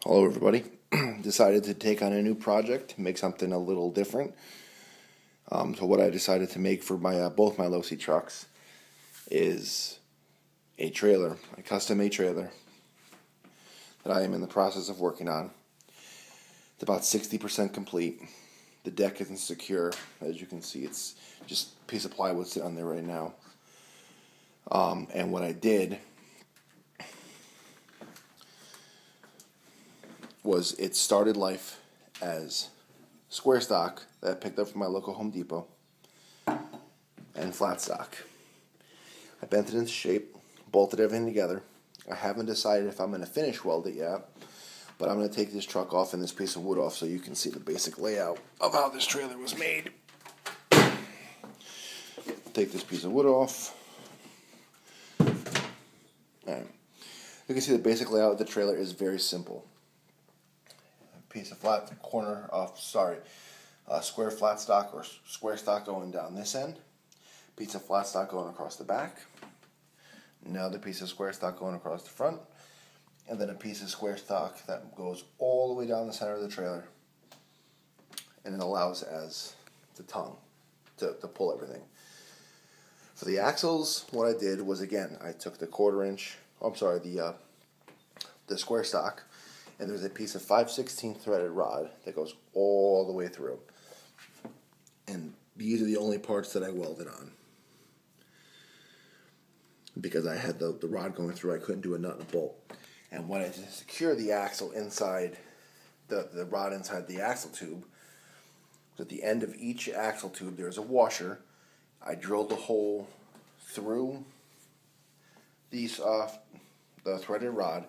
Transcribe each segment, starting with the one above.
Hello everybody. Decided to take on a new project, make something a little different. So what I decided to make for my both my Losi trucks is a trailer, a custom-made trailer that I am in the process of working on. It's about 60% complete. The deck isn't secure. As you can see, it's just a piece of plywood sitting on there right now. And what I did was it started life as square stock that I picked up from my local Home Depot and flat stock. I bent it into shape, bolted everything together. I haven't decided if I'm going to finish weld it yet, but I'm going to take this truck off and this piece of wood off so you can see the basic layout of how this trailer was made. Take this piece of wood off. Alright. You can see the basic layout of the trailer is very simple. Piece of square flat stock or square stock going down this end, piece of flat stock going across the back, another piece of square stock going across the front, and then a piece of square stock that goes all the way down the center of the trailer, and it allows as the tongue to pull everything. For the axles, what I did was, again, I took the the square stock, and there's a piece of 5/16 threaded rod that goes all the way through. And these are the only parts that I welded on. Because I had the rod going through, I couldn't do a nut and a bolt. And when I did secure the axle inside, the rod inside the axle tube, at the end of each axle tube there's a washer. I drilled a hole through the threaded rod.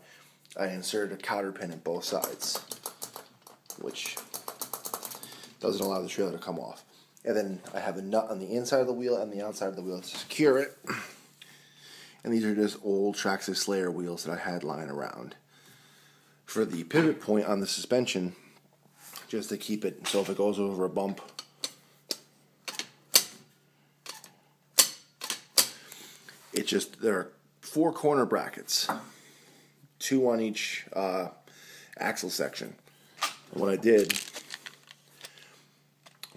I inserted a cotter pin in both sides, which doesn't allow the trailer to come off. And then I have a nut on the inside of the wheel and the outside of the wheel to secure it. And these are just old Traxxas Slayer wheels that I had lying around. For the pivot point on the suspension, just to keep it so if it goes over a bump, there are 4 corner brackets, 2 on each axle section. And what I did,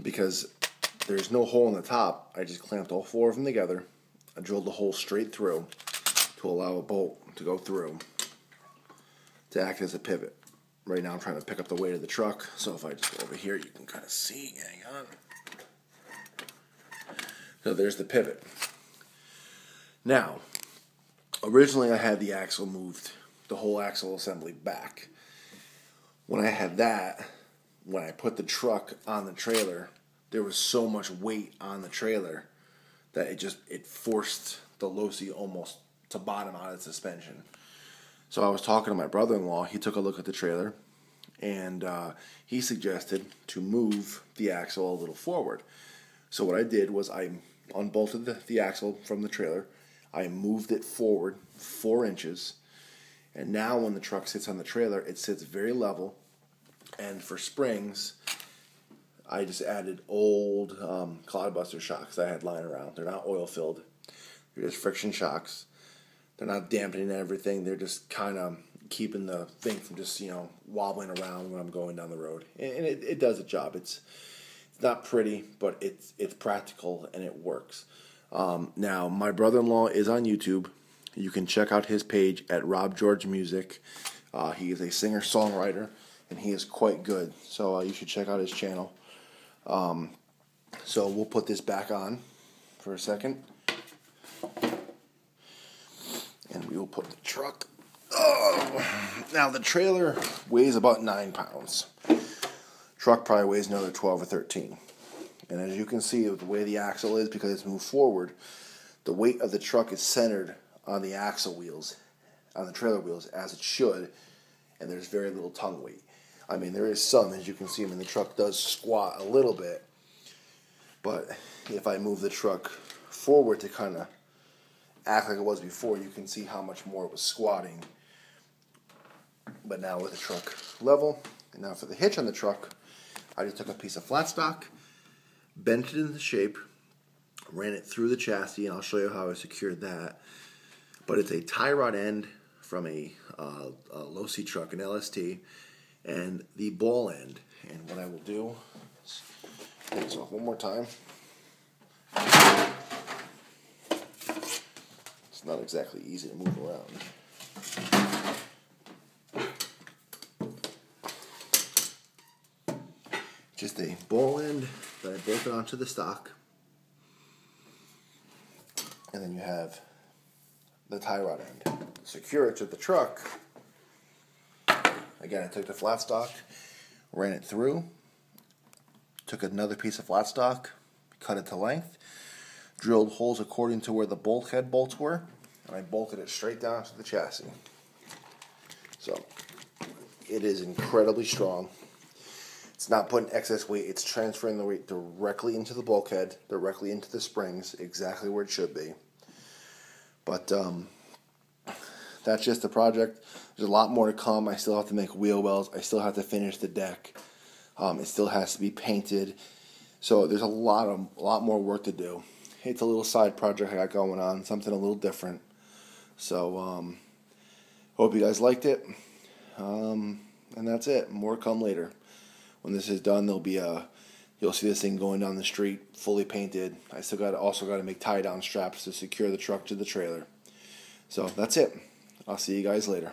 because there's no hole in the top, I just clamped all 4 of them together. I drilled the hole straight through to allow a bolt to go through to act as a pivot. Right now I'm trying to pick up the weight of the truck, so if I just go over here you can kind of see. Hang on. So there's the pivot. Now, originally I had the axle moved, the whole axle assembly back. When I had that, when I put the truck on the trailer, there was so much weight on the trailer that it forced the Losi almost to bottom out of the suspension. So I was talking to my brother-in-law. He took a look at the trailer, and he suggested to move the axle a little forward. So what I did was I unbolted the axle from the trailer. I moved it forward 4 inches. And now when the truck sits on the trailer, it sits very level. And for springs, I just added old cloudbuster shocks I had lying around. They're not oil filled. They're just friction shocks. They're not dampening everything. They're just kind of keeping the thing from just, wobbling around when I'm going down the road. And it does a job. It's not pretty, but it's practical and it works. Now, my brother-in-law is on YouTube. You can check out his page at Rob George Music. He is a singer-songwriter, and he is quite good. So you should check out his channel. So we'll put this back on for a second. And we will put the truck. Now the trailer weighs about 9 pounds. Truck probably weighs another 12 or 13. And as you can see, the way the axle is, because it's moved forward, the weight of the truck is centered on the axle wheels, on the trailer wheels, as it should, and there's very little tongue weight. I mean, there is some, as you can see, the truck does squat a little bit, but if I move the truck forward to kind of act like it was before, you can see how much more it was squatting. But now with the truck level, and now for the hitch on the truck, I just took a piece of flat stock, bent it into shape, ran it through the chassis, and I'll show you how I secured that. But it's a tie rod end from a Losi truck, an LST, and the ball end. And what I will do is take this off one more time. It's not exactly easy to move around. Just a ball end that I bolted onto the stock. And then you have the tie rod end. Secure it to the truck. Again, I took the flat stock, ran it through, took another piece of flat stock, cut it to length, drilled holes according to where the bulkhead bolts were, and I bolted it straight down to the chassis. So, it is incredibly strong. It's not putting excess weight, it's transferring the weight directly into the bulkhead, directly into the springs, exactly where it should be. But, that's just the project. There's a lot more to come. I still have to make wheel wells. I still have to finish the deck. It still has to be painted. So there's a lot more work to do. It's a little side project I got going on, something a little different. So hope you guys liked it. And that's it. More come later. When this is done, you'll see this thing going down the street fully painted. I also got to make tie down straps to secure the truck to the trailer. So that's it. I'll see you guys later.